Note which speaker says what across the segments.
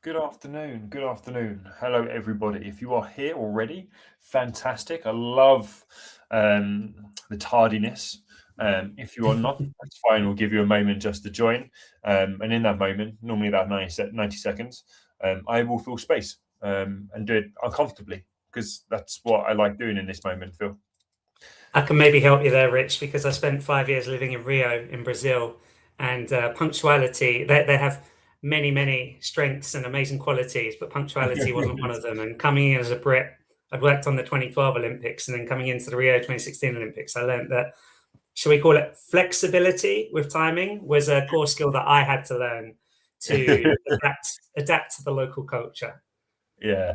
Speaker 1: Good afternoon. Good afternoon. Hello, everybody. If you are here already, fantastic. I love the tardiness. If you are not, that's fine. We'll give you a moment just to join. And in that moment, normally about 90 seconds, I will fill space and do it uncomfortably because that's what I like doing in this moment, Phil.
Speaker 2: I can maybe help you there, Rich, because I spent 5 years living in Rio in Brazil, and punctuality, they have many, many strengths and amazing qualities, but punctuality wasn't one of them. And coming in as a Brit, I'd worked on the 2012 Olympics, and then coming into the Rio 2016 Olympics, I learned that, shall we call it flexibility with timing, was a core skill that I had to learn to adapt to the local culture.
Speaker 1: Yeah.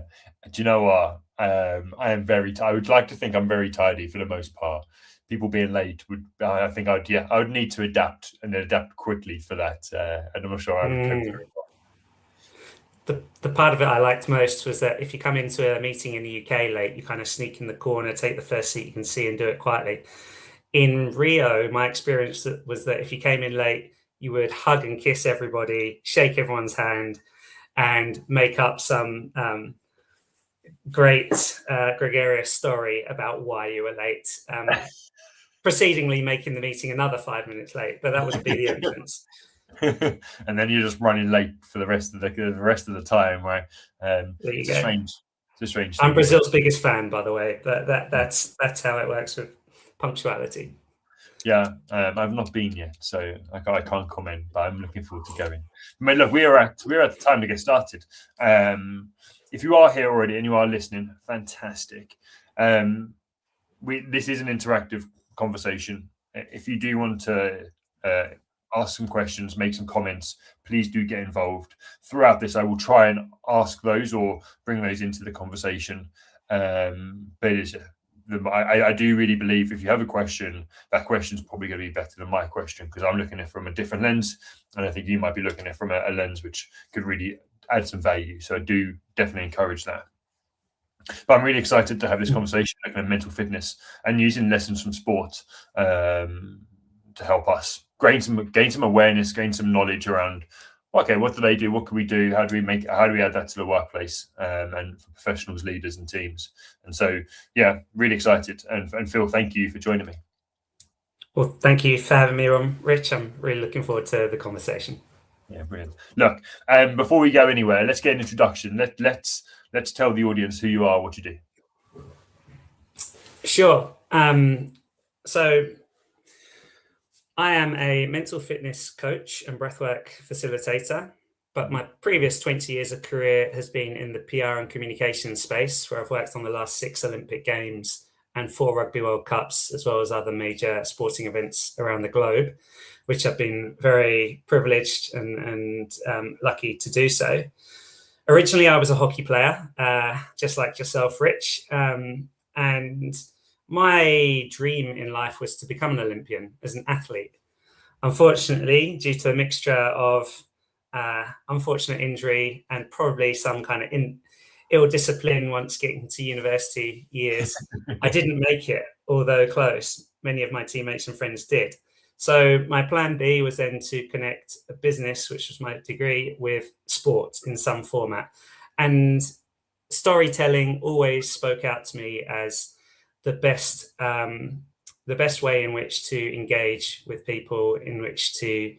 Speaker 1: Do you know what? I am I would like to think I'm very tidy for the most part. People being late would, I think I would need to adapt and adapt quickly for that. And I'm not sure I would cope very
Speaker 2: The part of it I liked most was that if you come into a meeting in the UK late, you kind of sneak in the corner, take the first seat you can see, and do it quietly. In Rio, my experience was that if you came in late, you would hug and kiss everybody, shake everyone's hand, and make up some great gregarious story about why you were late, proceedingly making the meeting another 5 minutes late. But that would be the entrance.
Speaker 1: And then you're just running late for the rest of the time, right? It's a strange
Speaker 2: I'm
Speaker 1: thing.
Speaker 2: Brazil's biggest fan, by the way. That's how it works with punctuality.
Speaker 1: Yeah, I've not been yet, so I can't comment, but I'm looking forward to going. I mean, look, we're at the time to get started. If you are here already and you are listening, fantastic. This is an interactive conversation. If you do want to ask some questions, make some comments, please do get involved. Throughout this, I will try and ask those or bring those into the conversation. But I do really believe if you have a question, that question is probably going to be better than my question because I'm looking at it from a different lens, and I think you might be looking at it from a lens which could really add some value. So I do definitely encourage that. But I'm really excited to have this conversation looking at mental fitness and using lessons from sport to help us gain some awareness, gain some knowledge around, okay, what do they do? What can we do? How do we add that to the workplace and for professionals, leaders, and teams? And so, yeah, really excited. And Phil, thank you for joining me.
Speaker 2: Well, thank you for having me on, Rich. I'm really looking forward to the conversation.
Speaker 1: Yeah, brilliant. Look, before we go anywhere, let's get an introduction. Let's tell the audience who you are, what you do.
Speaker 2: Sure. So I am a mental fitness coach and breathwork facilitator, but my previous 20 years of career has been in the PR and communications space, where I've worked on the last 6 Olympic Games and 4 Rugby World Cups, as well as other major sporting events around the globe, which I've been very privileged and lucky to do so. Originally, I was a hockey player, just like yourself, Rich, and my dream in life was to become an Olympian as an athlete. Unfortunately, due to a mixture of unfortunate injury and probably some kind of ill discipline once getting to university years, I didn't make it, although close. Many of my teammates and friends did. So my plan B was then to connect a business, which was my degree, with sport in some format. And storytelling always spoke out to me as the best way in which to engage with people, in which to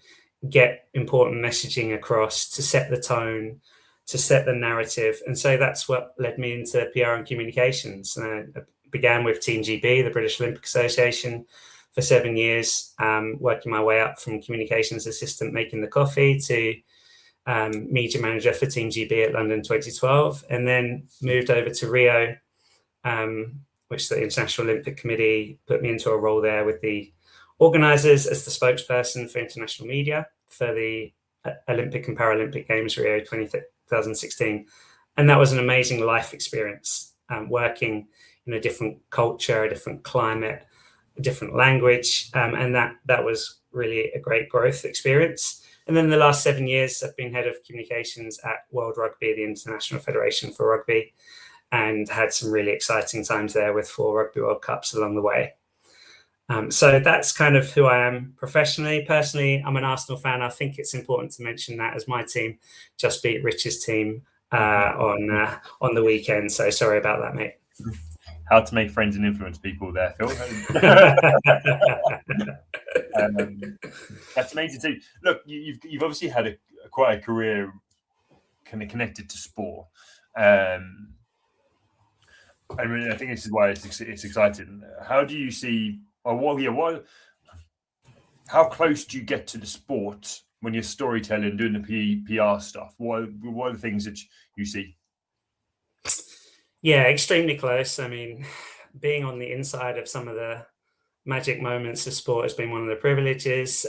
Speaker 2: get important messaging across, to set the tone, to set the narrative. And so that's what led me into PR and communications. I began with Team GB, the British Olympic Association, for 7 years, working my way up from communications assistant making the coffee to media manager for Team GB at London 2012, and then moved over to Rio, which the International Olympic Committee put me into a role there with the organisers as the spokesperson for international media for the Olympic and Paralympic Games Rio 2016. And that was an amazing life experience, working in a different culture, a different climate, a different language. And that was really a great growth experience. And then the last 7 years, I've been head of communications at World Rugby, the International Federation for Rugby, and had some really exciting times there with 4 Rugby World Cups along the way. So that's kind of who I am professionally. Personally, I'm an Arsenal fan. I think it's important to mention that, as my team just beat Rich's team on the weekend. So sorry about that, mate.
Speaker 1: How to make friends and influence people there, Phil. That's amazing too. Look, you've obviously had quite a career kind of connected to sport. I mean, I think this is why it's exciting. How do you see, how close do you get to the sport when you're storytelling, doing the PR stuff? What are the things that you see?
Speaker 2: Yeah, extremely close. I mean, being on the inside of some of the magic moments of sport has been one of the privileges.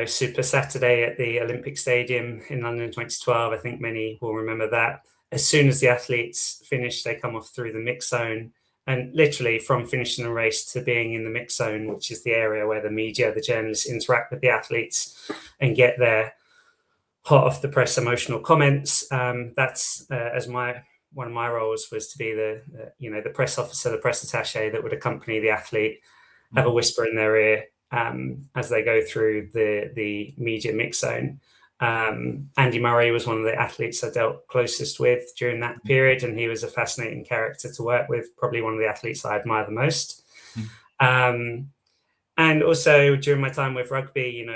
Speaker 2: Super Saturday at the Olympic Stadium in London in 2012, I think many will remember that. As soon as the athletes finish, they come off through the mix zone. And literally from finishing the race to being in the mix zone, which is the area where the media, the journalists interact with the athletes and get their hot off the press emotional comments. That's one of my roles was to be the press officer, the press attaché that would accompany the athlete, have a whisper in their ear as they go through the media mix zone. Andy Murray was one of the athletes I dealt closest with during that period, and he was a fascinating character to work with, probably one of the athletes I admire the most. And also during my time with rugby,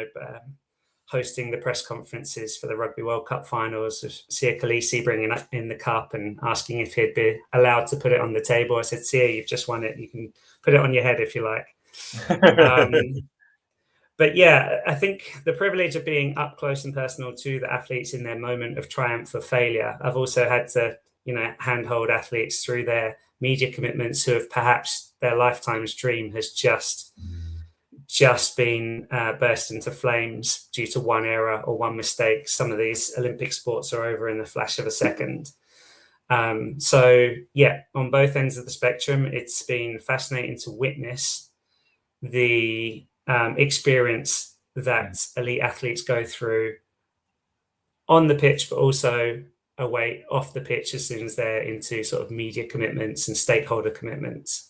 Speaker 2: hosting the press conferences for the Rugby World Cup finals, of Sia Khaleesi bringing up in the cup and asking if he'd be allowed to put it on the table. I said, Sia, you've just won it. You can put it on your head if you like. But yeah, I think the privilege of being up close and personal to the athletes in their moment of triumph or failure. I've also had to, handhold athletes through their media commitments who have perhaps their lifetime's dream has just been burst into flames due to one error or one mistake. Some of these Olympic sports are over in the flash of a second. So yeah, on both ends of the spectrum, it's been fascinating to witness the experience that elite athletes go through on the pitch, but also away off the pitch as soon as they're into sort of media commitments and stakeholder commitments.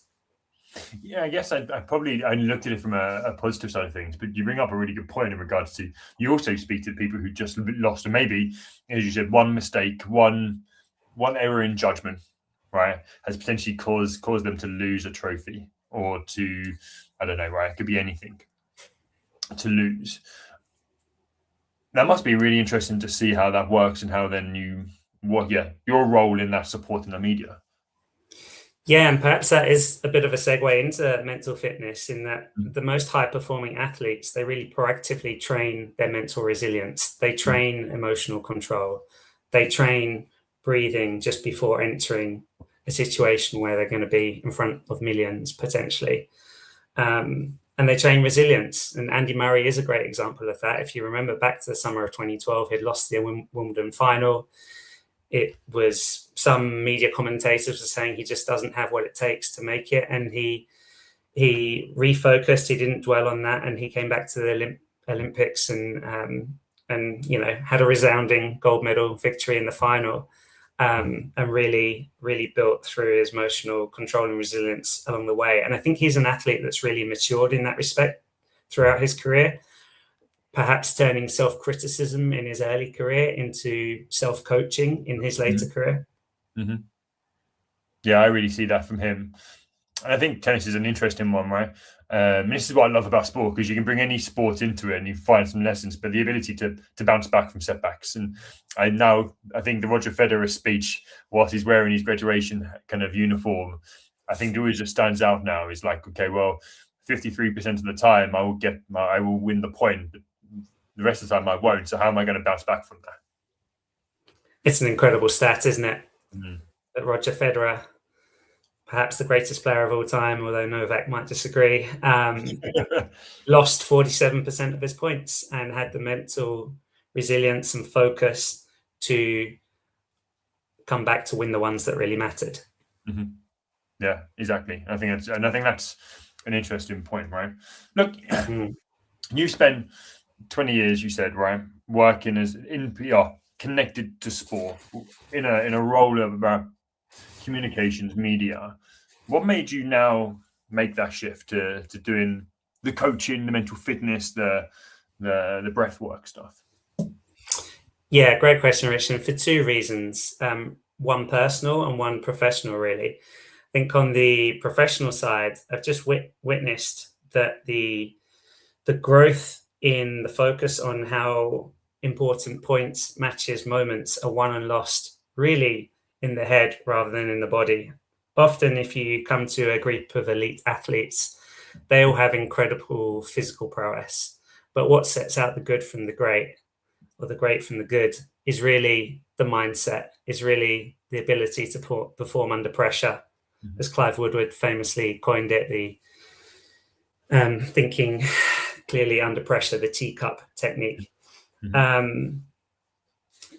Speaker 1: Yeah, I guess I looked at it from a positive side of things, but you bring up a really good point in regards to, you also speak to people who just lost, and maybe, as you said, one mistake, one error in judgment, right, has potentially caused them to lose a trophy or to, I don't know, right, it could be anything, to lose. That must be really interesting to see how that works and how then your role in that supporting the media.
Speaker 2: Yeah, and perhaps that is a bit of a segue into mental fitness, in that the most high-performing athletes, they really proactively train their mental resilience. They train emotional control. They train breathing just before entering a situation where they're going to be in front of millions, potentially. And they train resilience. And Andy Murray is a great example of that. If you remember back to the summer of 2012, he'd lost the Wimbledon final. It was, some media commentators were saying he just doesn't have what it takes to make it. And he refocused, he didn't dwell on that. And he came back to the Olympics and had a resounding gold medal victory in the final. And really, really built through his emotional control and resilience along the way. And I think he's an athlete that's really matured in that respect throughout his career, perhaps turning self-criticism in his early career into self-coaching in his later career.
Speaker 1: Mm-hmm. Yeah, I really see that from him. And I think tennis is an interesting one, right? This is what I love about sport, because you can bring any sport into it and you find some lessons, but the ability to bounce back from setbacks. And I think the Roger Federer speech, whilst he's wearing his graduation kind of uniform, I think always just stands out now. Is like, okay, well, 53% of the time I will win the point, but the rest of the time I won't. So how am I going to bounce back from that?
Speaker 2: It's an incredible stat, isn't it? That Roger Federer, perhaps the greatest player of all time, although Novak might disagree, lost 47% of his points and had the mental resilience and focus to come back to win the ones that really mattered.
Speaker 1: Mm-hmm. Yeah, exactly. I think that's an interesting point, right? Look, you spent 20 years, you said, right, working as in PR, connected to sport, in a role of about communications, media. What made you now make that shift to doing the coaching, the mental fitness, the breath work stuff?
Speaker 2: Yeah, great question, Rich. And for two reasons, one personal and one professional, really. I think on the professional side, I've just witnessed that the growth in the focus on how important points, matches, moments are won and lost really in the head rather than in the body. Often, if you come to a group of elite athletes, they all have incredible physical prowess. But what sets out the good from the great, or the great from the good, is really the mindset, is really the ability to perform under pressure. As Clive Woodward famously coined it, the thinking clearly under pressure, the teacup technique.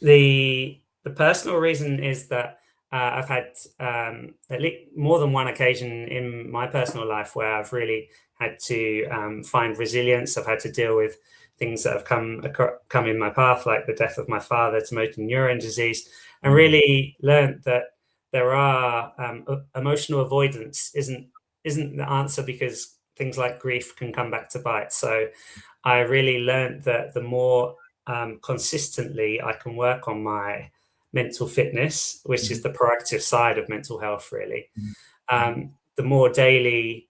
Speaker 2: The personal reason is that I've had at least more than one occasion in my personal life where I've really had to find resilience. I've had to deal with things that have come in my path, like the death of my father to motor neurone disease, and really learned that there are emotional avoidance isn't the answer, because things like grief can come back to bite. So I really learned that the more consistently I can work on my mental fitness, which is the proactive side of mental health, really, the more daily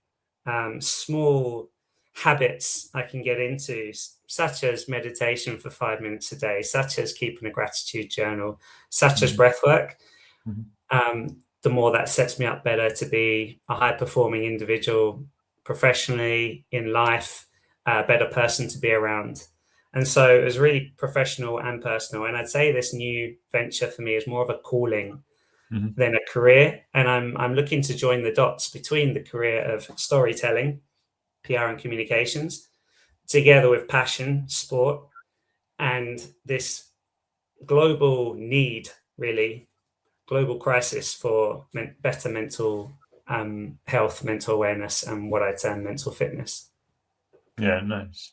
Speaker 2: small habits I can get into, such as meditation for 5 minutes a day, such as keeping a gratitude journal, such as breath work, the more that sets me up better to be a high-performing individual professionally, in life, a better person to be around. And so it was really professional and personal. And I'd say this new venture for me is more of a calling than a career. And I'm looking to join the dots between the career of storytelling, PR and communications, together with passion, sport, and this global need, really, global crisis for better mental health, mental awareness, and what I term mental fitness.
Speaker 1: Yeah, nice.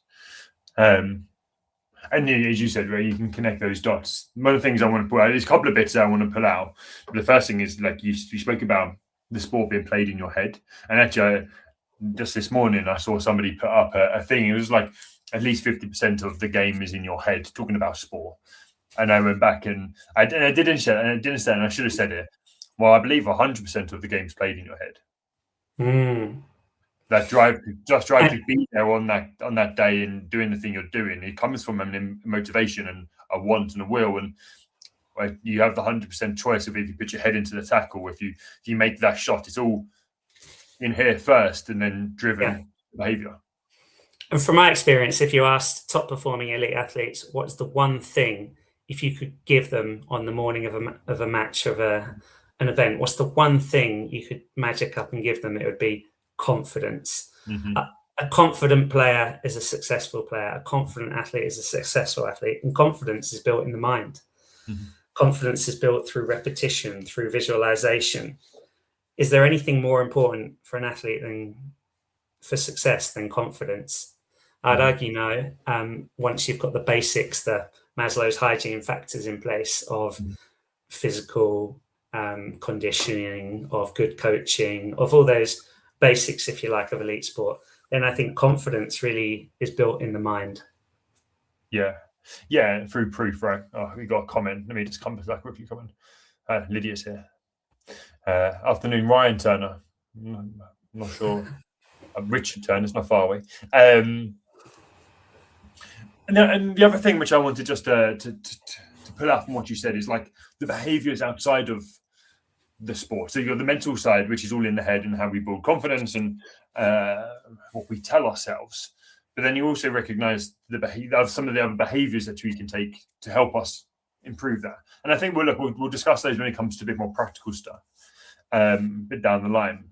Speaker 1: And as you said, right, you can connect those dots. One of the things I want to pull out, there's a couple of bits I want to pull out. The first thing is, like you spoke about the sport being played in your head. And actually, just this morning, I saw somebody put up a thing. It was like at least 50% of the game is in your head, talking about sport. And I went back and I didn't say, and I should have said it. Well, I believe 100% of the game's played in your head. That drive to be there on that day and doing the thing you're doing, it comes from a motivation and a want and a will, and you have the 100% choice of if you put your head into the tackle, if you make that shot. It's all in here first and then driven behavior.
Speaker 2: And from my experience, if you asked top performing elite athletes, what's the one thing, if you could give them on the morning of a match, of an event, what's the one thing you could magic up and give them? It would be confidence. A confident player is a successful player. A confident athlete is a successful athlete. And confidence is built in the mind. Confidence is built through repetition, through visualization. Is there anything more important for an athlete for success than confidence? I'd argue no. Once you've got the basics, the Maslow's hygiene factors in place of physical conditioning, of good coaching, of all those basics, if you like, of elite sport, then I think confidence really is built in the mind.
Speaker 1: Yeah, through proof, right? Oh, we got a comment. Let me just come back quickly. Comment. Lydia's here. Afternoon, Ryan Turner. I'm not sure. Richard Turner's not far away. And the other thing which I wanted just to pull out from what you said is like the behaviors outside of the sport. So you've got the mental side, which is all in the head and how we build confidence and what we tell ourselves. But then you also recognize the behavior of some of the other behaviors that we can take to help us improve that. And I think we'll discuss those when it comes to a bit more practical stuff a bit down the line.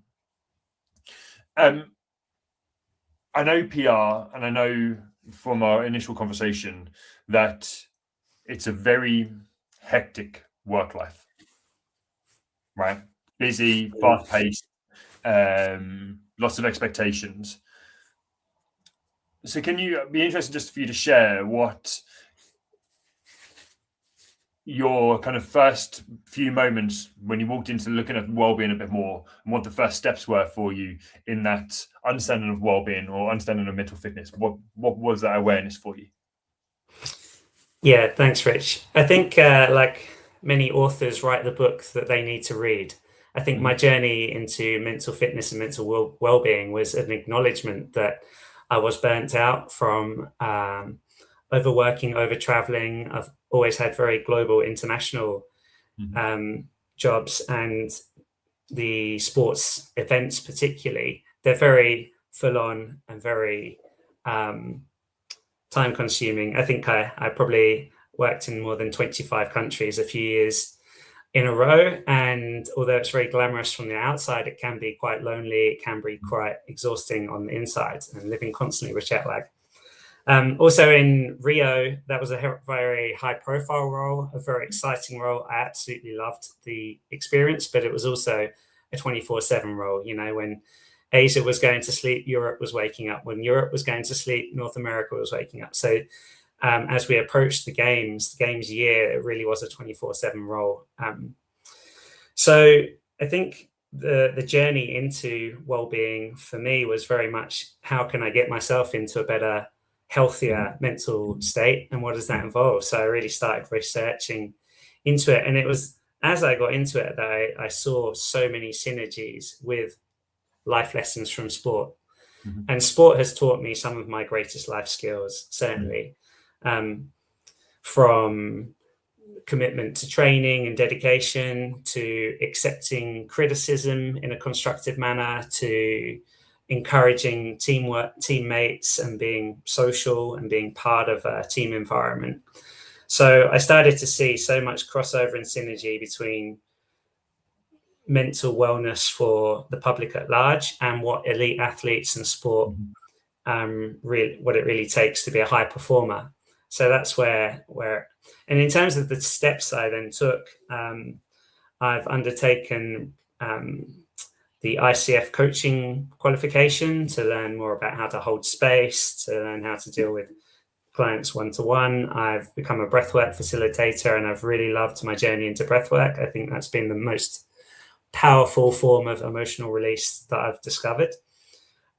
Speaker 1: I know PR, and I know from our initial conversation that it's a very hectic work life, right? Busy, fast-paced, lots of expectations. So can you be interested just for you to share what your kind of first few moments when you walked into looking at well-being a bit more, and what the first steps were for you in that understanding of well-being or understanding of mental fitness. What was that awareness for you?
Speaker 2: Yeah, thanks, Rich. I think like many authors write the book that they need to read. I think my journey into mental fitness and mental well-being was an acknowledgement that I was burnt out from overworking, over traveling. I've always had very global, international jobs, and the sports events particularly, they're very full on and very time consuming. I think I probably worked in more than 25 countries a few years in a row. And although it's very glamorous from the outside, it can be quite lonely. It can be quite exhausting on the inside, and living constantly with jet lag. Also in Rio, that was a very high profile role, a very exciting role. I absolutely loved the experience, but it was also a 24/7 role. You know, when Asia was going to sleep, Europe was waking up. When Europe was going to sleep, North America was waking up. So as we approached the games year, it really was a 24/7 role. So I think the journey into well-being for me was very much, how can I get myself into a better, healthier mental state, and what does that involve? So I really started researching into it, and it was as I got into it that I saw so many synergies with life lessons from sport. And sport has taught me some of my greatest life skills, certainly, from commitment to training and dedication, to accepting criticism in a constructive manner, to encouraging teamwork, teammates, and being social and being part of a team environment. So I started to see so much crossover and synergy between mental wellness for the public at large and what elite athletes and sport really, what it really takes to be a high performer. So that's where and in terms of the steps I then took, I've undertaken the ICF coaching qualification to learn more about how to hold space, to learn how to deal with clients one-to-one. I've become a breathwork facilitator, and I've really loved my journey into breathwork. I think that's been the most powerful form of emotional release that I've discovered.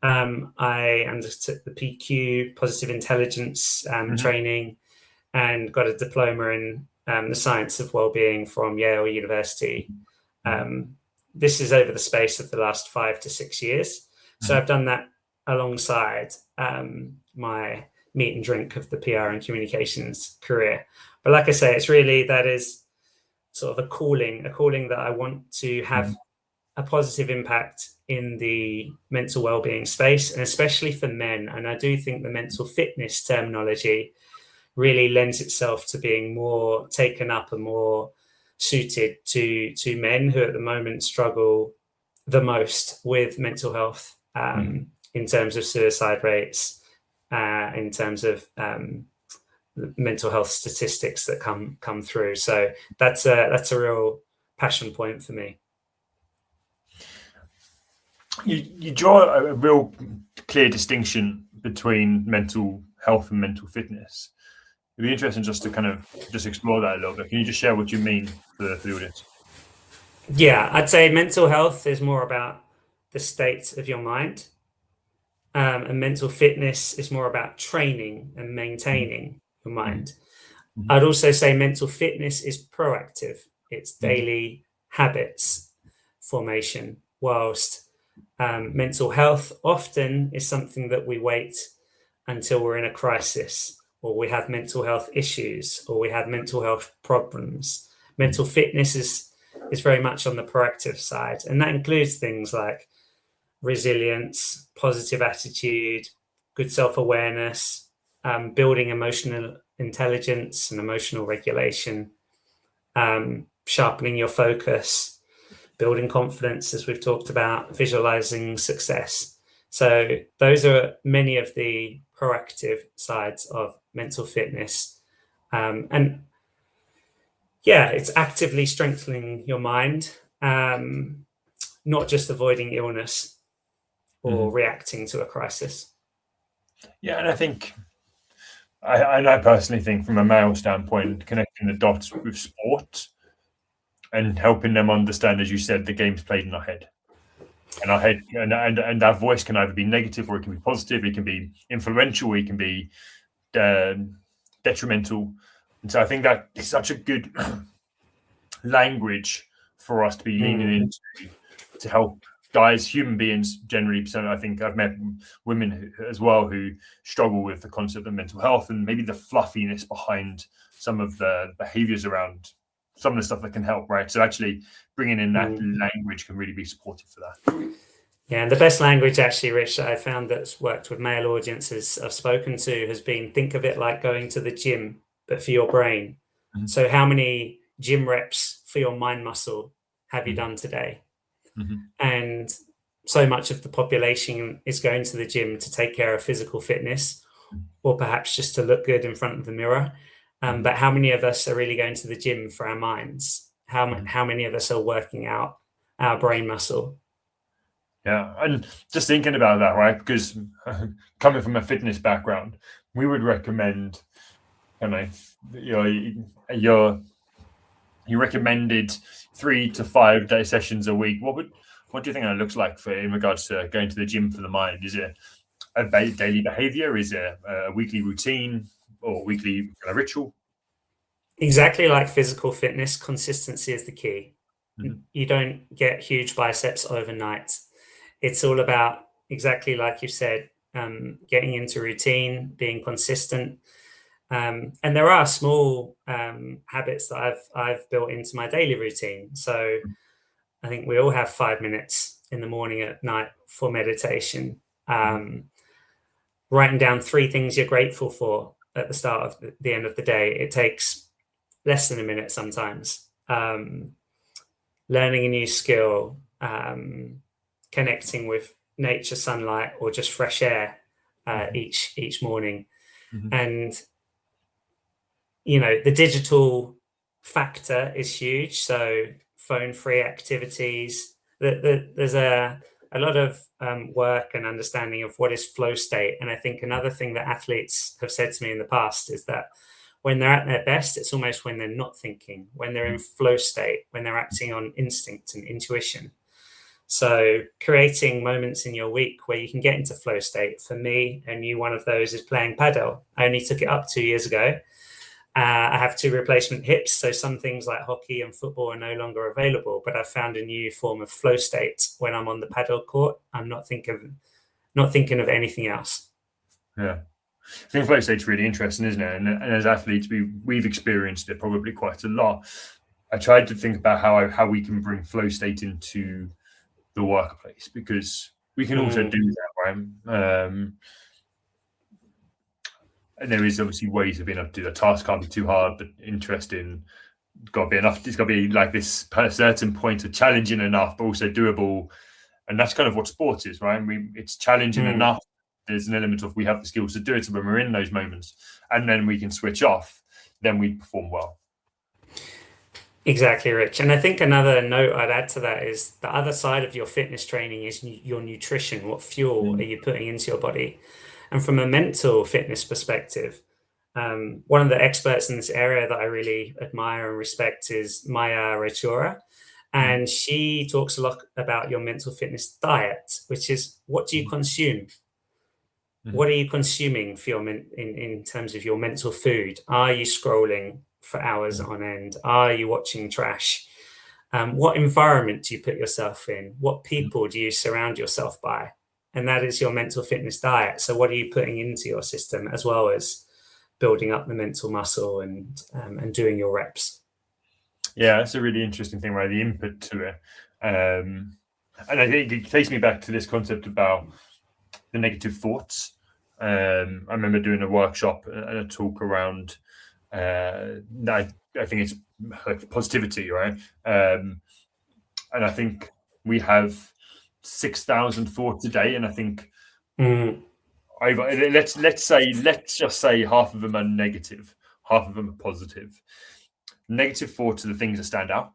Speaker 2: I undertook the PQ, positive intelligence training, and got a diploma in the science of wellbeing from Yale University. This is over the space of the last 5 to 6 years. So I've done that alongside my meat and drink of the PR and communications career. But like I say, it's really, that is sort of a calling that I want to have a positive impact in the mental well-being space, and especially for men. And I do think the mental fitness terminology really lends itself to being more taken up and more suited to men who at the moment struggle the most with mental health, in terms of suicide rates, in terms of mental health statistics that come through. So that's a real passion point for me.
Speaker 1: You draw a real clear distinction between mental health and mental fitness. It'd be interesting just to kind of just explore that a little bit. Can you just share what you mean for the audience?
Speaker 2: Yeah, I'd say mental health is more about the state of your mind, and mental fitness is more about training and maintaining your mind. I'd also say mental fitness is proactive. It's daily habits formation, whilst mental health often is something that we wait until we're in a crisis, or we have mental health issues, or we have mental health problems. Mental fitness is very much on the proactive side, and that includes things like resilience, positive attitude, good self-awareness, building emotional intelligence and emotional regulation, sharpening your focus, building confidence, as we've talked about, visualizing success. So those are many of the proactive sides of mental fitness. And yeah, it's actively strengthening your mind, not just avoiding illness or reacting to a crisis.
Speaker 1: Yeah, and I think I personally think, from a male standpoint, connecting the dots with sport and helping them understand, as you said, the game's played in our head. And our head and our voice can either be negative or it can be positive. It can be influential, or it can be detrimental. And so I think that is such a good language for us to be leaning into to help guys, human beings generally. So I think I've met women as well who struggle with the concept of mental health and maybe the fluffiness behind some of the behaviors around some of the stuff that can help, right? So actually bringing in that language can really be supportive for that.
Speaker 2: Yeah, and the best language actually, Rich, that I found that's worked with male audiences I've spoken to has been, think of it like going to the gym, but for your brain.
Speaker 1: Mm-hmm.
Speaker 2: So how many gym reps for your mind muscle have you done today?
Speaker 1: Mm-hmm.
Speaker 2: And so much of the population is going to the gym to take care of physical fitness, or perhaps just to look good in front of the mirror. But how many of us are really going to the gym for our minds? How many of us are working out our brain muscle?
Speaker 1: Yeah, and just thinking about that, right? Because coming from a fitness background, we would recommend, your recommended 3 to 5 day sessions a week. What do you think that looks like for in regards to going to the gym for the mind? Is it a daily behavior? Is it a weekly routine or weekly ritual?
Speaker 2: Exactly like physical fitness, consistency is the key.
Speaker 1: Mm-hmm.
Speaker 2: You don't get huge biceps overnight. It's all about, exactly like you said, getting into routine, being consistent. And there are small habits that I've built into my daily routine. So I think we all have 5 minutes in the morning, at night, for meditation. Writing down 3 things you're grateful for at the start of the end of the day. It takes less than a minute sometimes. Learning a new skill, connecting with nature, sunlight, or just fresh air each morning. And the digital factor is huge. So phone-free activities. There's a lot of work and understanding of what is flow state. And I think another thing that athletes have said to me in the past is that when they're at their best, it's almost when they're not thinking, when they're in flow state, when they're acting on instinct and intuition. So creating moments in your week where you can get into flow state. For me, a new one of those is playing padel. I only took it up 2 years ago. I have 2 replacement hips, so some things like hockey and football are no longer available, but I've found a new form of flow state. When I'm on the padel court, I'm not thinking of anything else.
Speaker 1: Yeah. I think flow state's really interesting, isn't it? And as athletes, we've experienced it probably quite a lot. I tried to think about how we can bring flow state into the workplace, because we can also do that, right? And there is obviously ways of being able to do that. Task can't be too hard, but interesting. It's got to be enough. It's got to be like this certain point of challenging enough, but also doable. And that's kind of what sports is, right? It's challenging enough. There's an element of we have the skills to do it. So when we're in those moments and then we can switch off, then we perform well.
Speaker 2: Exactly, Rich. And I think another note I'd add to that is the other side of your fitness training is your nutrition. What fuel are you putting into your body? And from a mental fitness perspective, one of the experts in this area that I really admire and respect is Maya Rechura. And she talks a lot about your mental fitness diet, which is, what do you consume? What are you consuming for in terms of your mental food? Are you scrolling for hours on end? Are you watching trash? What environment do you put yourself in? What people do you surround yourself by? And that is your mental fitness diet. So what are you putting into your system, as well as building up the mental muscle and doing your reps?
Speaker 1: Yeah, that's a really interesting thing, right? The input to it. And I think it takes me back to this concept about the negative thoughts. I remember doing a workshop and a talk around, I think it's like positivity, right? And I think we have 6,000 thoughts a day, and I think let's just say half of them are negative, half of them are positive. Negative thoughts are the things that stand out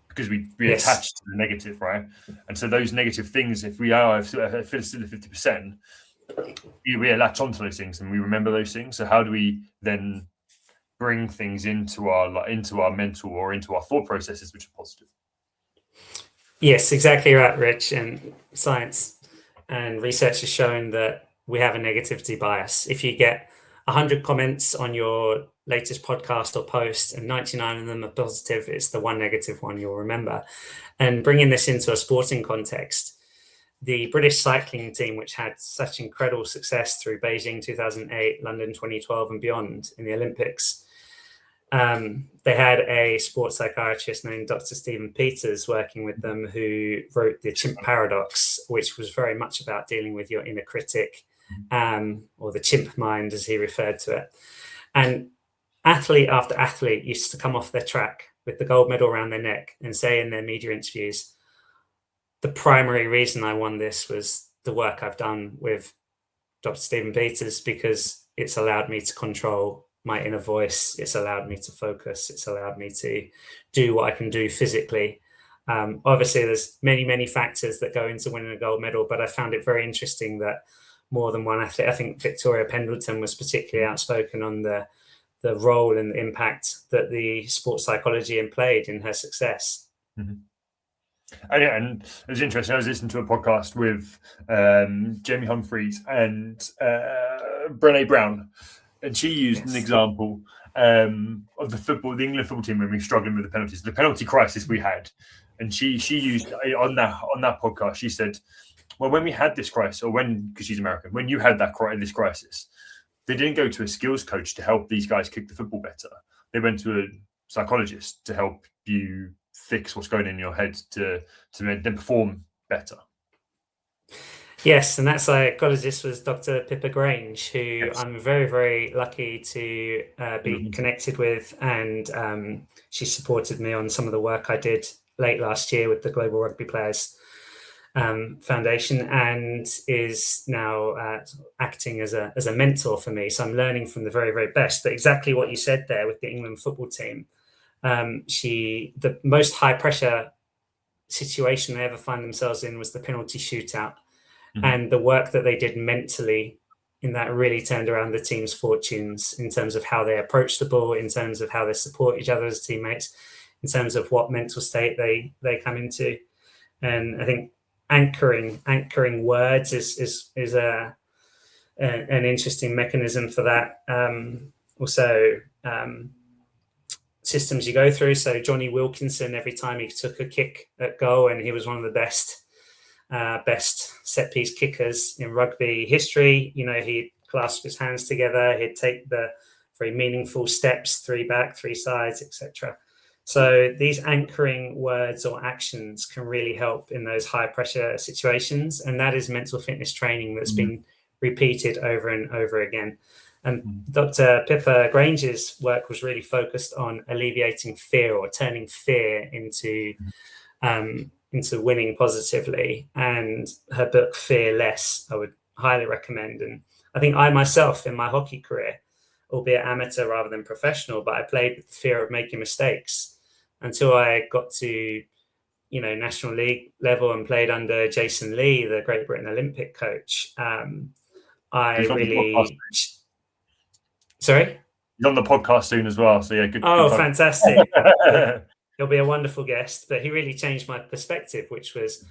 Speaker 1: because we attach to the negative, right? And so those negative things, if we are still at 50%, we latch onto those things and we remember those things. So how do we then bring things into our mental or into our thought processes which are positive?
Speaker 2: Yes, exactly right, Rich. And science and research has shown that we have a negativity bias. If you get 100 comments on your latest podcast or post and 99 of them are positive, it's the one negative one you'll remember. And bringing this into a sporting context, the British cycling team, which had such incredible success through Beijing 2008, London 2012 and beyond in the Olympics, they had a sports psychiatrist named Dr. Stephen Peters working with them, who wrote The Chimp Paradox, which was very much about dealing with your inner critic, or the chimp mind, as he referred to it. And athlete after athlete used to come off their track with the gold medal around their neck and say in their media interviews, the primary reason I won this was the work I've done with Dr. Stephen Peters, because it's allowed me to control my inner voice. It's allowed me to focus. It's allowed me to do what I can do physically. Obviously, there's many, many factors that go into winning a gold medal, but I found it very interesting that more than one athlete, I think Victoria Pendleton was particularly outspoken on the role and the impact that the sports psychology played in her success.
Speaker 1: Mm-hmm. And it was interesting. I was listening to a podcast with Jamie Humphreys and Brené Brown, and she used an example of the England football team when we were struggling with the penalties, the penalty crisis we had. And she used on that podcast, she said, well, when we had this crisis, or because she's American, when you had this crisis, they didn't go to a skills coach to help these guys kick the football better. They went to a psychologist to help you fix what's going in your head to then perform better.
Speaker 2: Yes, and that psychologist was Dr. Pippa Grange, who I'm very, very lucky to be connected with, and she supported me on some of the work I did late last year with the Global Rugby Players Foundation, and is now acting as a mentor for me. So I'm learning from the very, very best. But exactly what you said there with the England football team, the most high pressure situation they ever find themselves in was the penalty shootout. And the work that they did mentally in that really turned around the team's fortunes in terms of how they approach the ball, in terms of how they support each other as teammates, in terms of what mental state they come into. And I think anchoring words is an interesting mechanism for that. Also, systems you go through. So Johnny Wilkinson, every time he took a kick at goal, and he was one of the best set piece kickers in rugby history. He'd clasp his hands together, he'd take the very meaningful steps, 3 back, 3 sides, etc. So these anchoring words or actions can really help in those high pressure situations, and that is mental fitness training that's been repeated over and over again. And Dr. Pippa Grange's work was really focused on alleviating fear, or turning fear into winning positively. And her book, Fear Less, I would highly recommend. And I think I myself, in my hockey career, albeit amateur rather than professional, but I played with the fear of making mistakes until I got to, National League level and played under Jason Lee, the Great Britain Olympic coach. Sorry?
Speaker 1: He's on the podcast soon as well. So yeah, good.
Speaker 2: Oh,
Speaker 1: good
Speaker 2: fantastic. He'll be a wonderful guest, but he really changed my perspective, which was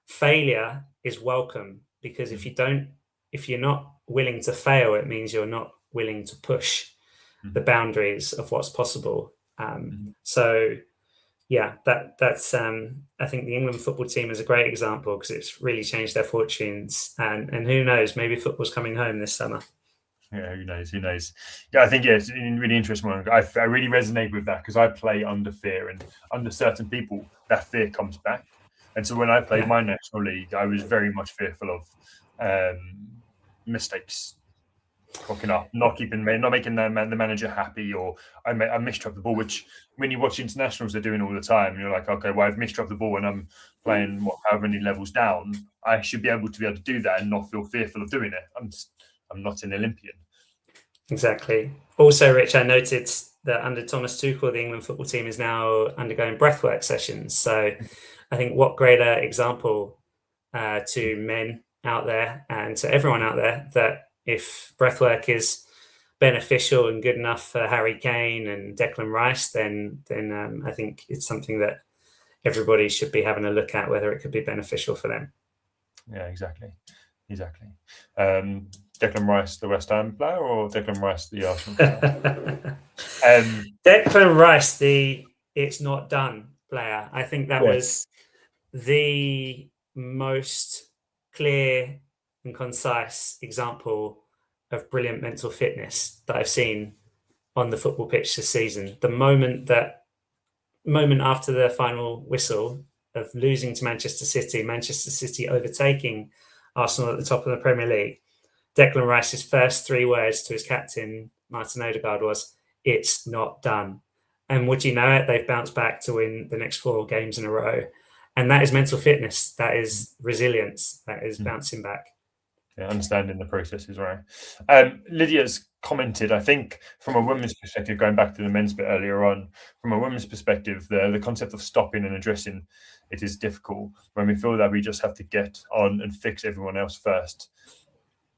Speaker 2: failure is welcome, because if you're not willing to fail, it means you're not willing to push the boundaries of what's possible. So yeah, that's I think the England football team is a great example, because it's really changed their fortunes, and who knows, maybe football's coming home this summer.
Speaker 1: Yeah, who knows? Yeah, I think it's a really interesting one. I really resonate with that, because I play under fear, and under certain people, that fear comes back. And so when I played my national league, I was very much fearful of mistakes cocking up, not making the manager happy, or I misdrop the ball, which when you watch internationals, they're doing all the time. And you're like, okay, well, I've misdropped the ball and I'm playing however many levels down. I should be able to do that and not feel fearful of doing it. I'm not an Olympian.
Speaker 2: Exactly. Also, Rich, I noted that under Thomas Tuchel, the England football team is now undergoing breathwork sessions. So I think what greater example to men out there and to everyone out there that if breathwork is beneficial and good enough for Harry Kane and Declan Rice, then I think it's something that everybody should be having a look at, whether it could be beneficial for them.
Speaker 1: Yeah, exactly. Declan Rice, the West Ham player, or Declan Rice, the Arsenal player?
Speaker 2: Declan Rice, the "it's not done" player. I think that was the most clear and concise example of brilliant mental fitness that I've seen on the football pitch this season. The moment after the final whistle of losing to Manchester City overtaking Arsenal at the top of the Premier League, Declan Rice's first 3 words to his captain, Martin Odegaard, was, "It's not done." And would you know it, they've bounced back to win the next 4 games in a row. And that is mental fitness. That is resilience. That is bouncing back.
Speaker 1: Yeah, understanding the processes, right? Lydia's commented, I think, from a women's perspective, going back to the men's bit earlier on, from a women's perspective, the concept of stopping and addressing it is difficult when we feel that we just have to get on and fix everyone else first.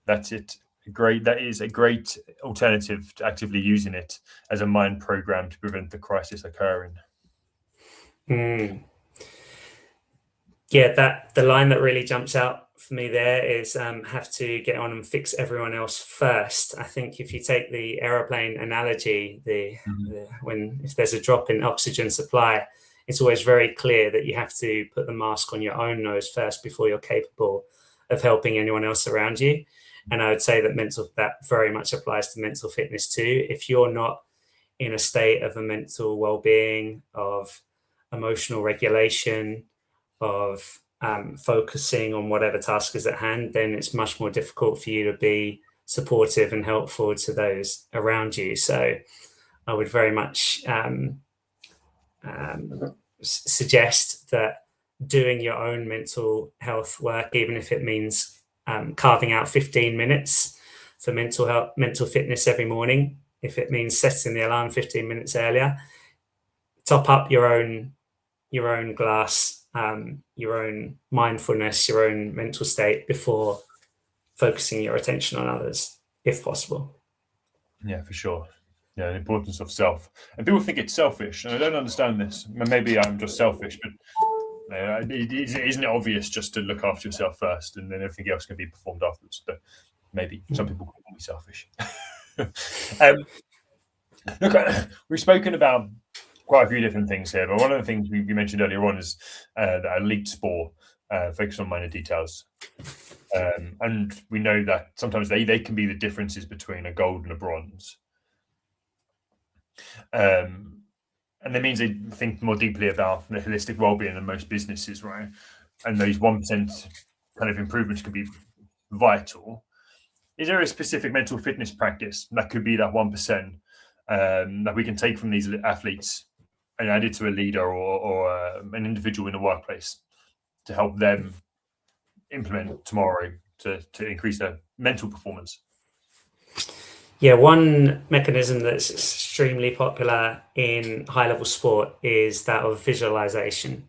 Speaker 1: That's it. That is a great alternative to actively using it as a mind program to prevent the crisis occurring.
Speaker 2: Yeah, the line that really jumps out for me there is have to get on and fix everyone else first. I think if you take the aeroplane analogy, if there's a drop in oxygen supply, it's always very clear that you have to put the mask on your own nose first before you're capable of helping anyone else around you. And I would say that very much applies to mental fitness too. If you're not in a state of a mental well-being, of emotional regulation, of focusing on whatever task is at hand, then it's much more difficult for you to be supportive and helpful to those around you. So I would very much suggest that doing your own mental health work, even if it means carving out 15 minutes for mental fitness every morning, if it means setting the alarm 15 minutes earlier, top up your own glass, your own mindfulness, your own mental state before focusing your attention on others, if possible.
Speaker 1: Yeah, for sure. Yeah, the importance of self. And people think it's selfish, and I don't understand this. Maybe I'm just selfish, but isn't it obvious just to look after yourself first, and then everything else can be performed afterwards? But maybe some people call me selfish. Look, we've spoken about quite a few different things here, but one of the things we mentioned earlier on is that elite sport focus on minor details. And we know that sometimes they can be the differences between a gold and a bronze. And that means they think more deeply about the holistic well-being than most businesses, right? And those 1% kind of improvements can be vital. Is there a specific mental fitness practice that could be that 1% that we can take from these athletes and add it to a leader or an individual in the workplace to help them implement tomorrow to increase their mental performance?
Speaker 2: Yeah, one mechanism that's extremely popular in high-level sport is that of visualization.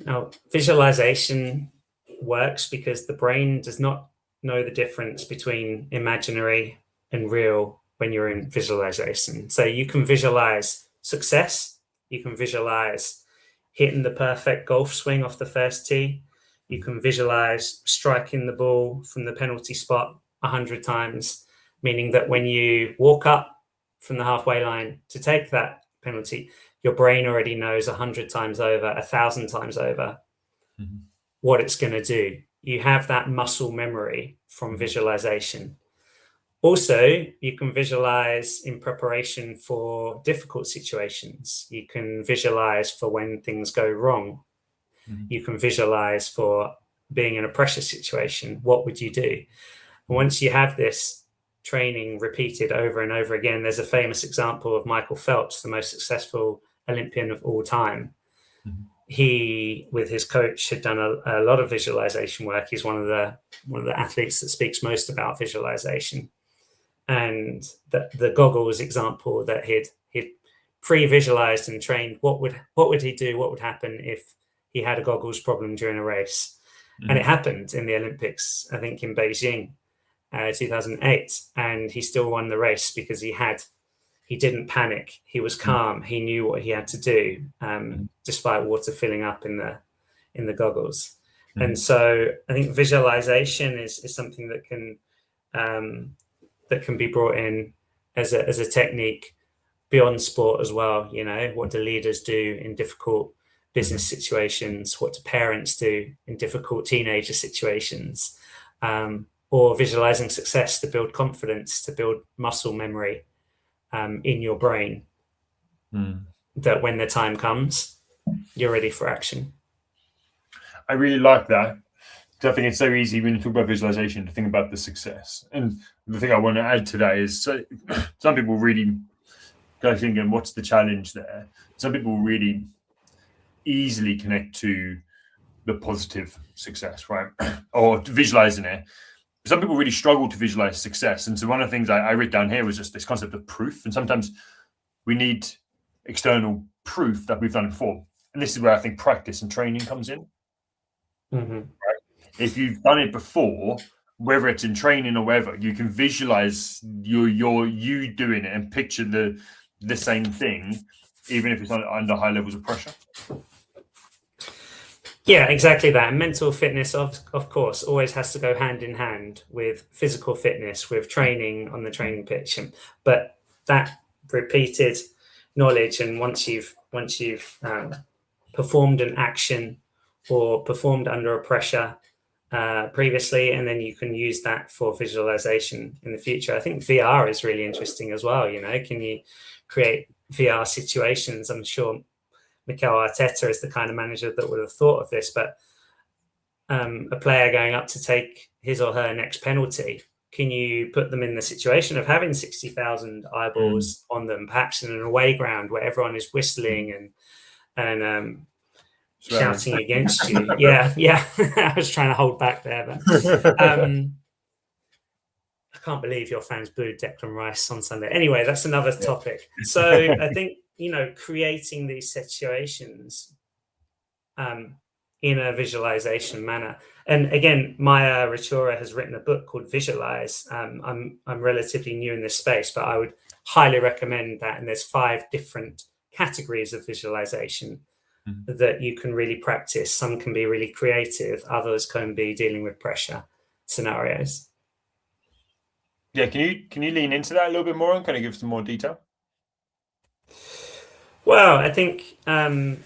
Speaker 2: Now, visualization works because the brain does not know the difference between imaginary and real when you're in visualization. So you can visualize success, you can visualize hitting the perfect golf swing off the first tee, you can visualize striking the ball from the penalty spot 100 times, meaning that when you walk up from the halfway line to take that penalty, your brain already knows 100 times over, 1,000 times over what it's going to do. You have that muscle memory from visualization. Also, you can visualize in preparation for difficult situations. You can visualize for when things go wrong. You can visualize for being in a pressure situation. What would you do? Once you have this training repeated over and over again, there's a famous example of Michael Phelps, the most successful Olympian of all time. He, with his coach, had done a lot of visualization work. He's one of the athletes that speaks most about visualization. And the goggles example that he'd pre-visualized and trained, what would he do? What would happen if he had a goggles problem during a race? And it happened in the Olympics, I think in Beijing, 2008, and he still won the race because he didn't panic. He was calm. He knew what he had to do, despite water filling up in the goggles. And so I think visualization is something that can be brought in as a technique beyond sport as well. You know, what do leaders do in difficult business situations? What do parents do in difficult teenager situations? Or visualizing success to build confidence, to build muscle memory in your brain, that when the time comes, you're ready for action.
Speaker 1: I really like that, because I think it's so easy when you talk about visualization to think about the success. And the thing I want to add to that is, so some people really go thinking, what's the challenge there? Some people really easily connect to the positive success, right? Or visualizing it. Some people really struggle to visualize success. And so one of the things I wrote down here was just this concept of proof. And sometimes we need external proof that we've done it before. And this is where I think practice and training comes in. Right? If you've done it before, whether it's in training or wherever, you can visualize you doing it and picture the same thing, even if it's under high levels of pressure.
Speaker 2: Yeah, exactly that. And mental fitness, of course, always has to go hand in hand with physical fitness, with training on the training pitch. But that repeated knowledge, and once you've performed an action or performed under a pressure previously, and then you can use that for visualization in the future. I think VR is really interesting as well. You know, can you create VR situations? I'm sure Mikel Arteta is the kind of manager that would have thought of this, but a player going up to take his or her next penalty, can you put them in the situation of having 60,000 eyeballs on them, perhaps in an away ground where everyone is whistling and shouting against you? Yeah. I was trying to hold back there, but I can't believe your fans booed Declan Rice on Sunday. Anyway, that's another topic. So I think, you know, creating these situations in a visualization manner. And again, Maya Ritura has written a book called Visualize. I'm relatively new in this space, but I would highly recommend that. And there's 5 different categories of visualization that you can really practice. Some can be really creative, others can be dealing with pressure scenarios.
Speaker 1: Yeah, can you lean into that a little bit more and kind of give some more detail?
Speaker 2: Well, I think coming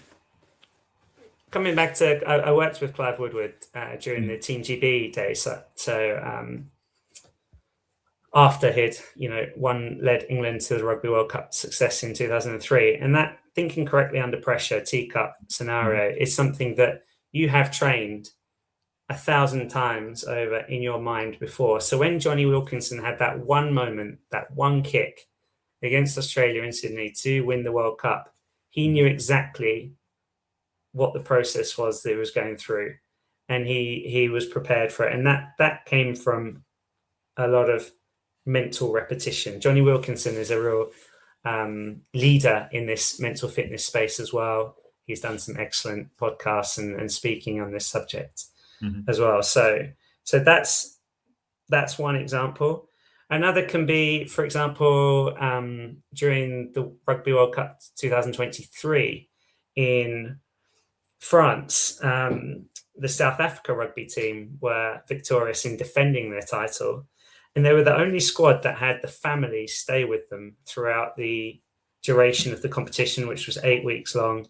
Speaker 2: back to, I worked with Clive Woodward during the Team GB days. So after he'd, led England to the Rugby World Cup success in 2003, and that thinking correctly under pressure, teacup scenario is something that you have trained 1,000 times over in your mind before. So when Johnny Wilkinson had that one moment, that one kick against Australia in Sydney to win the World Cup, he knew exactly what the process was that he was going through, and he was prepared for it. And that came from a lot of mental repetition. Johnny Wilkinson is a real leader in this mental fitness space as well. He's done some excellent podcasts and speaking on this subject as well. So that's one example. Another can be, for example, during the Rugby World Cup 2023 in France, the South Africa rugby team were victorious in defending their title. And they were the only squad that had the family stay with them throughout the duration of the competition, which was 8 weeks long.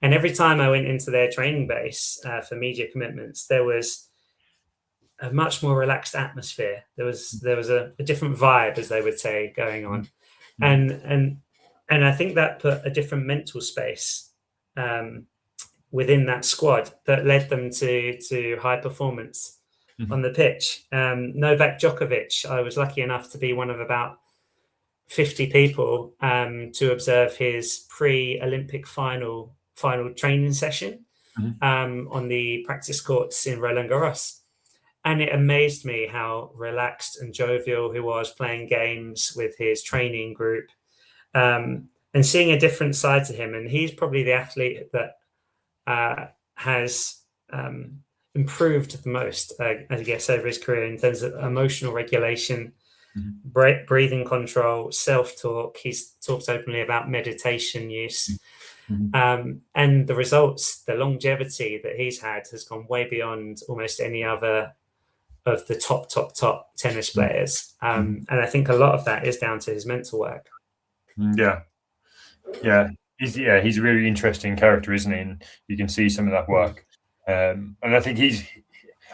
Speaker 2: And every time I went into their training base for media commitments, there was a much more relaxed atmosphere. There was a different vibe, as they would say, going on. And I think that put a different mental space within that squad that led them to high performance on the pitch. Novak Djokovic, I was lucky enough to be one of about 50 people to observe his pre-Olympic final training session on the practice courts in Roland Garros. And it amazed me how relaxed and jovial he was playing games with his training group, and seeing a different side to him. And he's probably the athlete that has improved the most, I guess, over his career in terms of emotional regulation,
Speaker 1: Mm-hmm.
Speaker 2: breathing control, self-talk. He's talked openly about meditation use.
Speaker 1: Mm-hmm.
Speaker 2: And the results, the longevity that he's had has gone way beyond almost any other of the top tennis players. And I think a lot of that is down to his mental work.
Speaker 1: Yeah. He's a really interesting character, isn't he? And you can see some of that work. And I think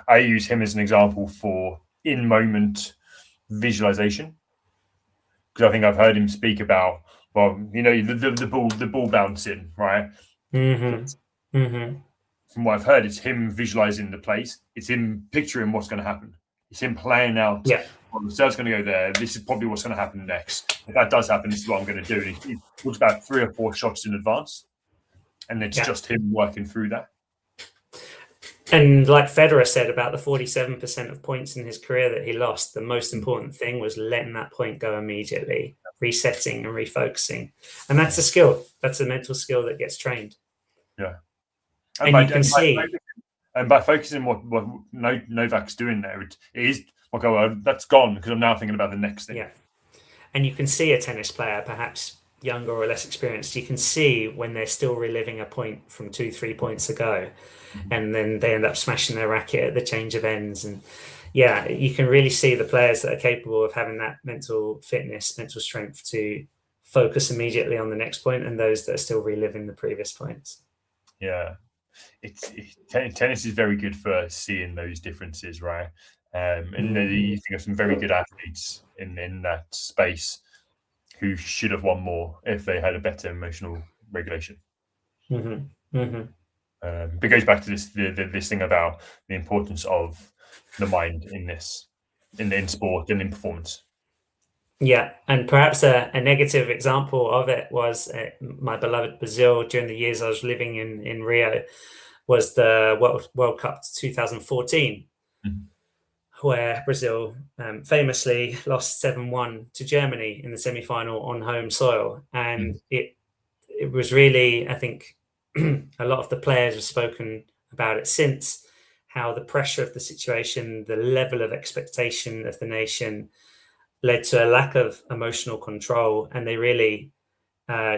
Speaker 1: I use him as an example for in-moment visualization, because I think I've heard him speak about, well, the ball bouncing, right? From what I've heard, it's him visualizing the plays. It's him picturing what's going to happen. It's him playing out.
Speaker 2: Yeah.
Speaker 1: Well, the serve's going to go there. This is probably what's going to happen next. If that does happen, this is what I'm going to do. And he talks about 3 or 4 shots in advance, and it's just him working through that.
Speaker 2: And like Federer said about the 47% of points in his career that he lost, the most important thing was letting that point go immediately, resetting and refocusing. And that's a skill. That's a mental skill that gets trained.
Speaker 1: Yeah.
Speaker 2: And you can see.
Speaker 1: And by focusing what Novak's doing there, it is, okay, well, that's gone because I'm now thinking about the next thing.
Speaker 2: Yeah. And you can see a tennis player, perhaps younger or less experienced, you can see when they're still reliving a point from 2-3 points ago, and then they end up smashing their racket at the change of ends. And yeah, you can really see the players that are capable of having that mental fitness, mental strength to focus immediately on the next point, and those that are still reliving the previous points.
Speaker 1: Yeah. Tennis is very good for seeing those differences, right? And you think of some very good athletes in that space who should have won more if they had a better emotional regulation. It goes back to this thing about the importance of the mind in sport and in performance. Yeah,
Speaker 2: and perhaps a negative example of it was my beloved Brazil during the years I was living in Rio, was the World Cup 2014, where Brazil famously lost 7-1 to Germany in the semi-final on home soil. And it was really, I think, a lot of the players have spoken about it since, how the pressure of the situation, the level of expectation of the nation led to a lack of emotional control, and they really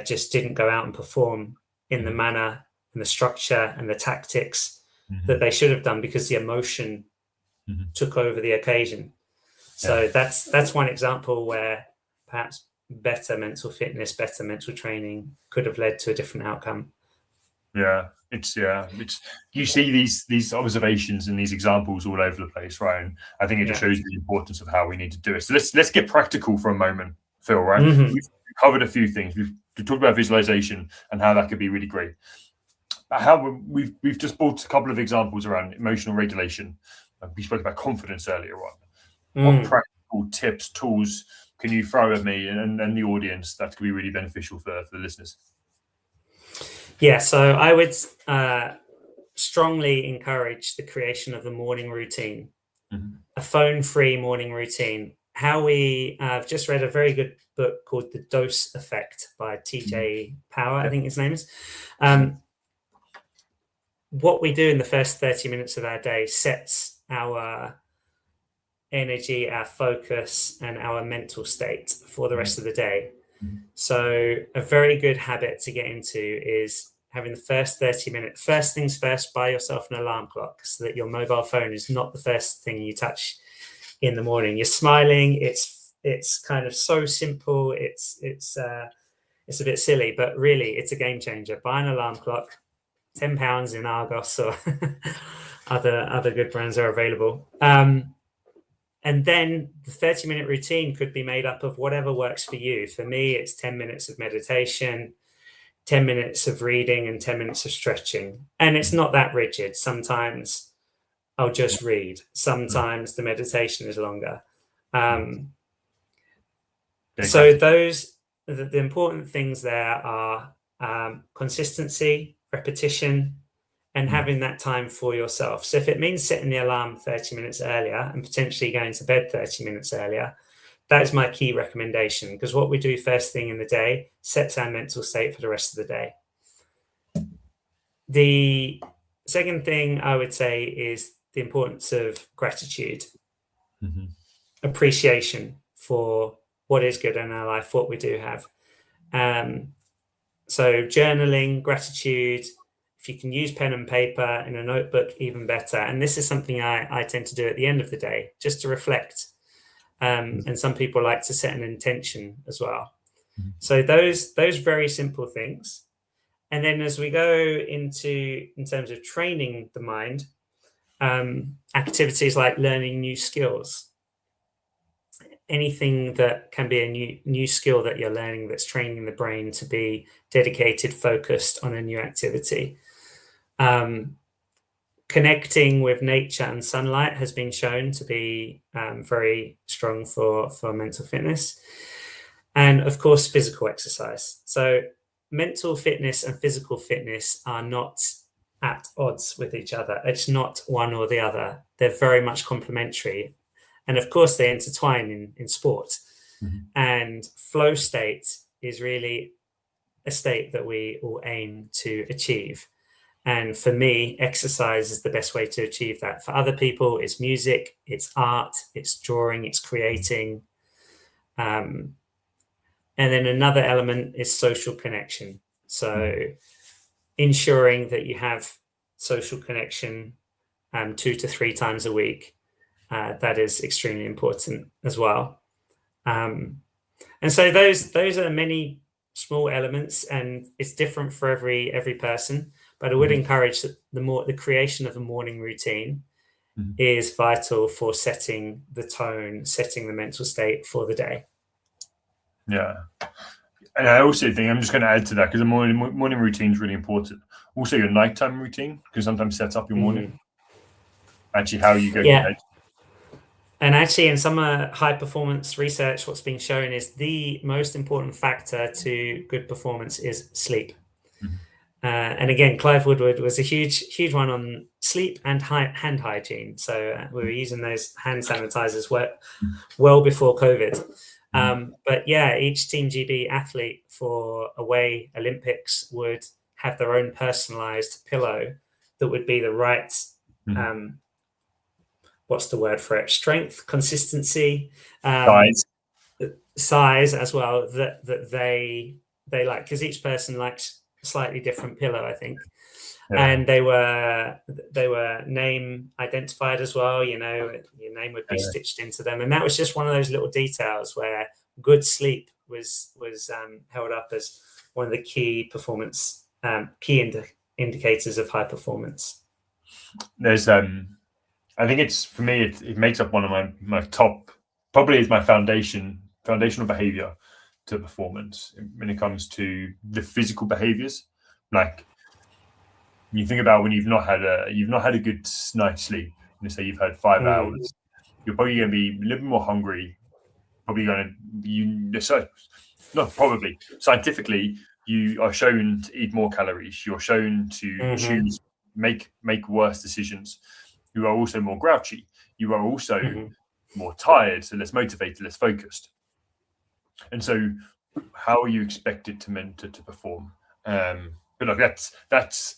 Speaker 2: just didn't go out and perform in the manner and the structure and the tactics that they should have done, because the emotion took over the occasion. So that's one example where perhaps better mental fitness, better mental training could have led to a different outcome.
Speaker 1: It's you see these observations and these examples all over the place, right? And I think it just shows the importance of how we need to do it. So let's get practical for a moment, Phil, right? We've covered a few things. We've talked about visualization and how that could be really great. We've just brought a couple of examples around emotional regulation. We spoke about confidence earlier on. What practical tips, tools can you throw at me and the audience that could be really beneficial for the listeners?
Speaker 2: Yeah, so I would strongly encourage the creation of a morning routine, a phone-free morning routine. I've just read a very good book called The Dose Effect by TJ Power, I think his name is. What we do in the first 30 minutes of our day sets our energy, our focus, and our mental state for the rest of the day. So a very good habit to get into is having the first 30 minutes. First things first, buy yourself an alarm clock so that your mobile phone is not the first thing you touch in the morning. You're smiling. It's kind of so simple. It's a bit silly, but really it's a game changer. Buy an alarm clock, £10 in Argos or other good brands are available. And then the 30-minute routine could be made up of whatever works for you. For me, it's 10 minutes of meditation, 10 minutes of reading, and 10 minutes of stretching. And it's not that rigid. Sometimes I'll just read. Sometimes the meditation is longer. So the important things there are consistency, repetition, and having that time for yourself. So if it means setting the alarm 30 minutes earlier and potentially going to bed 30 minutes earlier, that is my key recommendation, because what we do first thing in the day sets our mental state for the rest of the day. The Second thing I would say is the importance of gratitude, appreciation for what is good in our life, what we do have. So journaling, gratitude, if you can use pen and paper in a notebook, even better. And this is something I tend to do at the end of the day, just to reflect. And some people like to set an intention as well. So those very simple things. And then as we go into, in terms of training the mind, activities like learning new skills, anything that can be a new skill that you're learning that's training the brain to be dedicated, focused on a new activity. Connecting with nature and sunlight has been shown to be very strong for mental fitness. And of course, physical exercise. So mental fitness and physical fitness are not at odds with each other. It's not one or the other. They're very much complementary. And of course, they intertwine in sport. And flow state is really a state that we all aim to achieve. And for me, exercise is the best way to achieve that. For other people, it's music, it's art, it's drawing, it's creating. And then another element is social connection. So ensuring that you have social connection 2 to 3 times a week, that is extremely important as well. And so those are many small elements, and it's different for every person. But I would encourage that the creation of a morning routine is vital for setting the tone, setting the mental state for the day.
Speaker 1: Yeah. And I also think, I'm just going to add to that, because the morning routine is really important. Also, your nighttime routine can sometimes set up your morning. Actually, how you go to bed.
Speaker 2: And actually, in some high performance research, what's being shown is the most important factor to good performance is sleep. And again, Clive Woodward was a huge one on sleep and hand hygiene. So we were using those hand sanitizers well before COVID. But yeah, each Team GB athlete for away Olympics would have their own personalized pillow that would be the right, what's the word for it? Strength, consistency, size as well, that they like, because each person likes a slightly different pillow, I think. And they were name identified as well. You know, your name would be stitched into them, and that was just one of those little details where good sleep was held up as one of the key performance indicators of high performance.
Speaker 1: There's I think it's, for me, it makes up one of my top, probably is my foundational behavior to performance when it comes to the physical behaviors. Like, you think about when you've not had a good night's sleep, let's say you've had 5 hours, you're probably going to be a little bit more hungry. Probably going to scientifically, you are shown to eat more calories. You're shown to choose, make worse decisions. You are also more grouchy. You are also more tired, so less motivated, less focused. And so, how are you expected to perform? But look, that's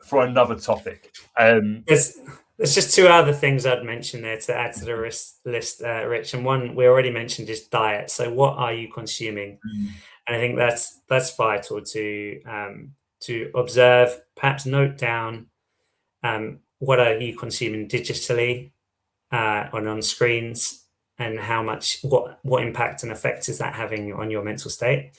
Speaker 1: for another topic.
Speaker 2: There's just 2 other things I'd mention there to add to the list, Rich. And one we already mentioned is diet. So what are you consuming? And I think that's vital to observe, perhaps note down what are you consuming digitally on screens, and how much, what impact and effect is that having on your mental state.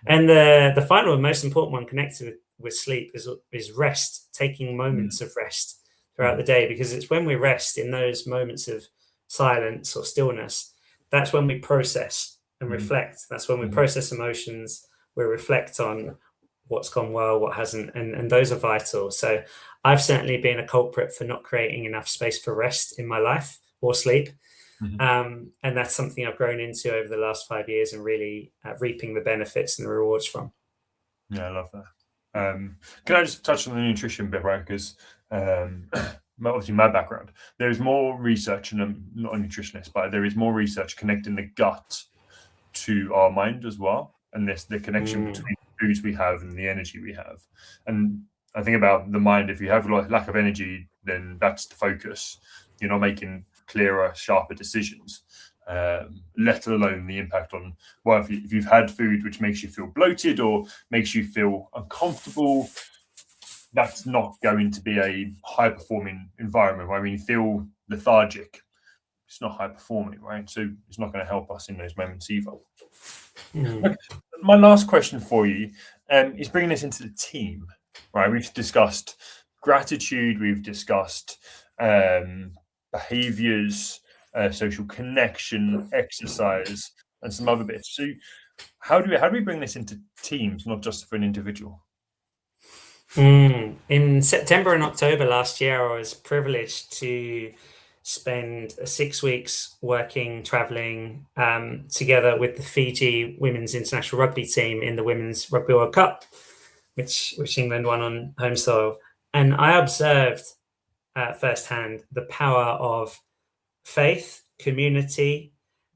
Speaker 2: And the final and most important one connected with sleep is rest, taking moments of rest throughout the day, because it's when we rest in those moments of silence or stillness, that's when we process and reflect. That's when we process emotions, we reflect on what's gone well, what hasn't, and those are vital. So I've certainly been a culprit for not creating enough space for rest in my life or sleep. And that's something I've grown into over the last 5 years, and really reaping the benefits and the rewards from.
Speaker 1: Yeah, I love that. Can I just touch on the nutrition bit, right? Because obviously my background, there is more research, and I'm not a nutritionist, but there is more research connecting the gut to our mind as well, and the connection between the foods we have and the energy we have. And I think about the mind. If you have lack of energy, then that's the focus. You're not making clearer, sharper decisions, let alone the impact on, well, if you've had food which makes you feel bloated or makes you feel uncomfortable, that's not going to be a high-performing environment. Right? When you feel lethargic, it's not high-performing, right? So it's not going to help us in those moments either.
Speaker 2: Mm.
Speaker 1: My last question for you is bringing this into the team, right? We've discussed gratitude, we've discussed behaviors, social connection, exercise, and some other bits. So how do we bring this into teams, not just for an individual?
Speaker 2: In September and October last year, I was privileged to spend 6 weeks working, traveling together with the Fiji women's international rugby team in the Women's Rugby World Cup, which England won on home soil. And I observed firsthand the power of faith, community,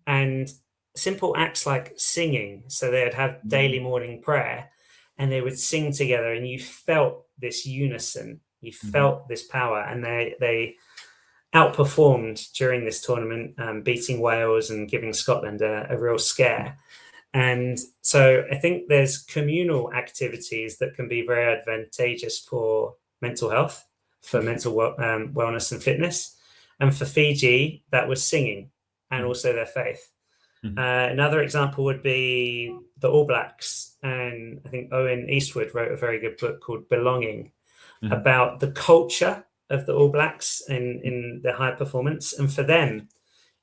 Speaker 2: and simple acts like singing. So they'd have daily morning prayer and they would sing together, and you felt this unison, you felt this power, and they outperformed during this tournament, beating Wales and giving Scotland a real scare. And so I think there's communal activities that can be very advantageous for mental health, for mental wellness and fitness. And for Fiji, that was singing and also their faith. Another example would be the All Blacks. And I think Owen Eastwood wrote a very good book called Belonging about the culture of the All Blacks in their high performance. And for them,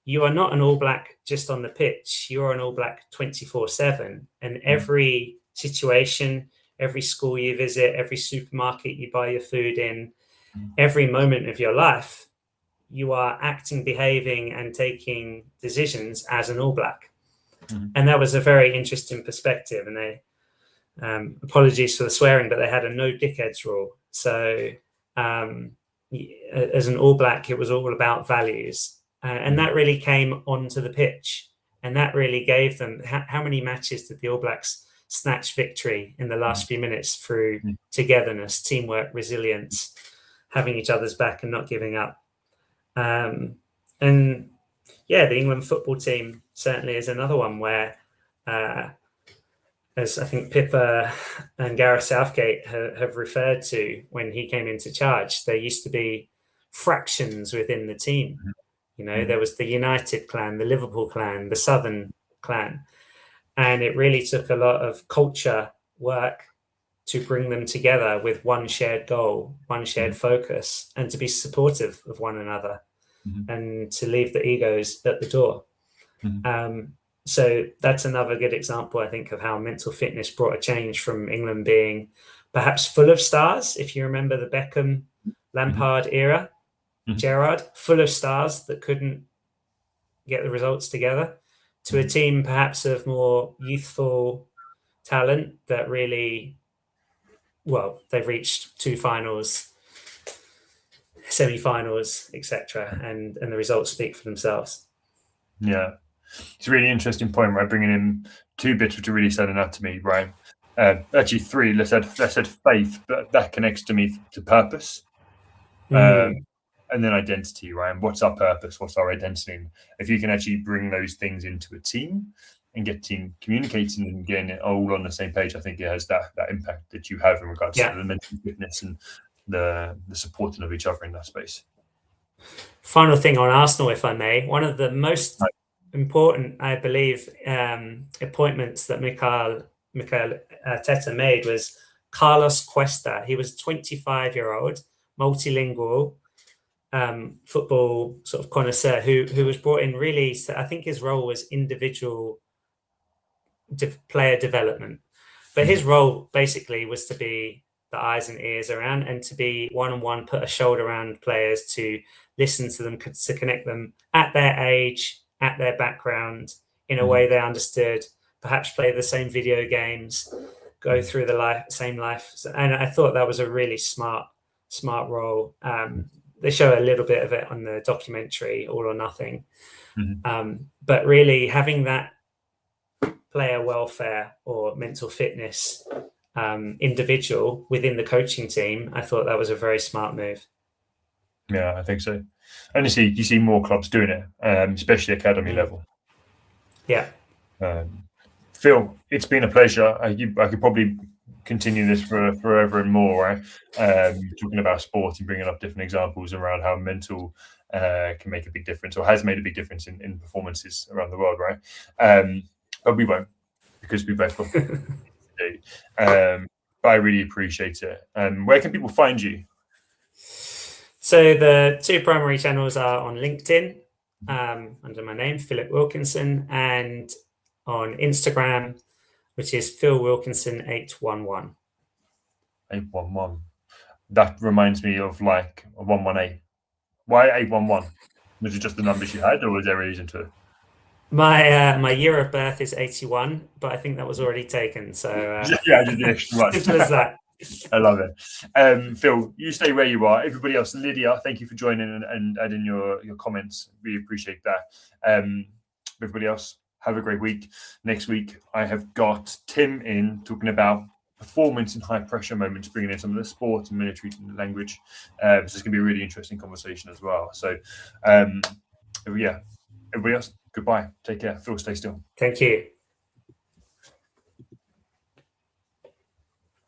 Speaker 2: you are not an All Black just on the pitch. You are an All Black 24/7. And every situation, every school you visit, every supermarket you buy your food in, every moment of your life, you are acting, behaving, and taking decisions as an All Black. And that was a very interesting perspective. And they, apologies for the swearing, but they had a no dickheads rule. So as an All Black, it was all about values. And that really came onto the pitch. And that really gave them, how many matches did the All Blacks snatch victory in the last few minutes through togetherness, teamwork, resilience, having each other's back and not giving up. And yeah, the England football team certainly is another one where, as I think Pippa and Gareth Southgate have referred to when he came into charge, there used to be fractions within the team. You know, there was the United clan, the Liverpool clan, the Southern clan. And it really took a lot of culture work to bring them together with one shared goal, one shared focus, and to be supportive of one another and to leave the egos at the door. So that's another good example, I think, of how mental fitness brought a change from England being perhaps full of stars. If you remember the Beckham, Lampard era, Gerrard, full of stars that couldn't get the results together, to a team perhaps of more youthful talent that really, well, they've reached 2 finals, semi-finals, etc., and the results speak for themselves.
Speaker 1: Yeah, it's a really interesting point, right? Bringing in 2 bits which are really standing out to me, right? Actually 3. Let's add faith, but that connects to me to purpose, and then identity, right? And what's our purpose? What's our identity? And if you can actually bring those things into a team and get team communicating and getting it all on the same page, I think it has that impact that you have in regards to the mental fitness and the supporting of each other in that space. Final
Speaker 2: thing on Arsenal, if I may. One of the most important, I believe, appointments that Mikel Arteta made was Carlos Cuesta. He was a 25-year-old, multilingual football sort of connoisseur who was brought in really, so I think his role was individual player development. But his role basically was to be the eyes and ears around and to be one-on-one, put a shoulder around players, to listen to them, to connect them at their age, at their background, in a way they understood, perhaps play the same video games, go through the same life. And I thought that was a really smart role. They show a little bit of it on the documentary, All or Nothing. But really having that player welfare or mental fitness individual within the coaching team, I thought that was a very smart move.
Speaker 1: Yeah, I think so. And you see more clubs doing it, especially academy level.
Speaker 2: Yeah.
Speaker 1: Phil, it's been a pleasure. I could probably continue this for forever and more, right? Talking about sport and bringing up different examples around how mental can make a big difference, or has made a big difference in performances around the world, right? But we won't, because we both got to do. But I really appreciate it. Where can people find you?
Speaker 2: So the two primary channels are on LinkedIn under my name, Philip Wilkinson, and on Instagram, which is Phil Wilkinson 811.
Speaker 1: 811. That reminds me of like a 118. Why 811? Was it just the numbers you had, or was there a reason to it?
Speaker 2: My year of birth is 81, but I think that was already taken. So
Speaker 1: yeah, just the extra one.
Speaker 2: Simple as that.
Speaker 1: I love it. Phil, you stay where you are. Everybody else, Lydia, thank you for joining and adding your comments. We appreciate that. Everybody else, have a great week. Next week, I have got Tim in talking about performance in high pressure moments, bringing in some of the sport and military language. So it's going to be a really interesting conversation as well. So, yeah, everybody else, goodbye. Take care. Phil, stay still.
Speaker 2: Thank you.